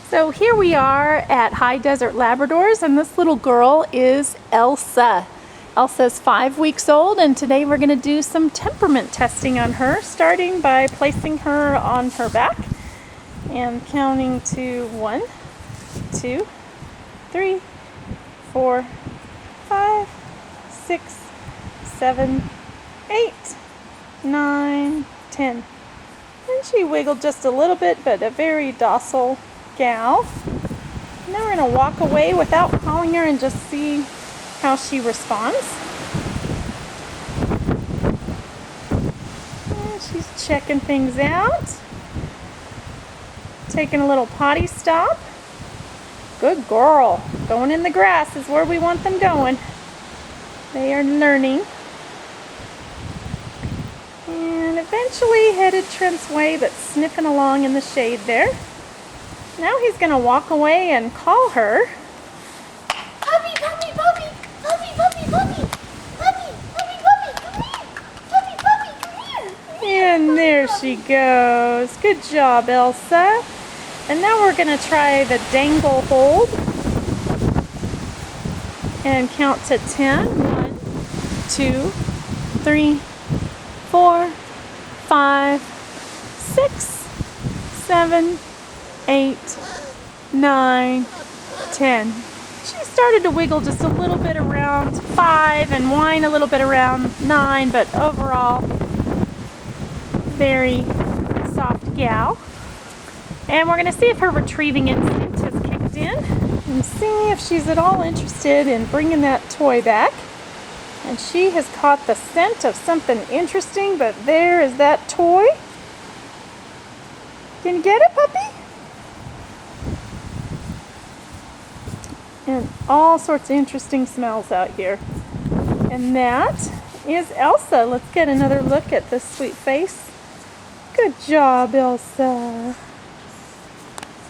So here we are at High Desert Labradors, and this little girl is Elsa. Elsa's 5 weeks old, and today we're going to do some temperament testing on her, starting by placing her on her back and counting to 1, 2, 3, 4, 5, 6, 7, 8, 9, 10. And she wiggled just a little bit, but a very docile gal. Now we're going to walk away without calling her and just see how she responds. And she's checking things out. Taking a little potty stop. Good girl. Going in the grass is where we want them going. They are learning. And eventually headed Trent's way, but sniffing along in the shade there. Now he's going to walk away and call her. Puppy, puppy, puppy, puppy, puppy, puppy, puppy, puppy, puppy, come here, puppy, puppy, come here. And there she goes. Good job, Elsa. And now we're going to try the dangle hold and count to 10. 1, 2, 3, 4, 5, 6, 7, 8, 9, 10. She started to wiggle just a little bit around 5 and whine a little bit around 9, but overall, very soft gal. And we're going to see if her retrieving instinct has kicked in and see if she's at all interested in bringing that toy back. And she has caught the scent of something interesting, but there is that toy. Can you get it, puppy? And all sorts of interesting smells out here. And that is Elsa. Let's get another look at this sweet face. Good job, Elsa.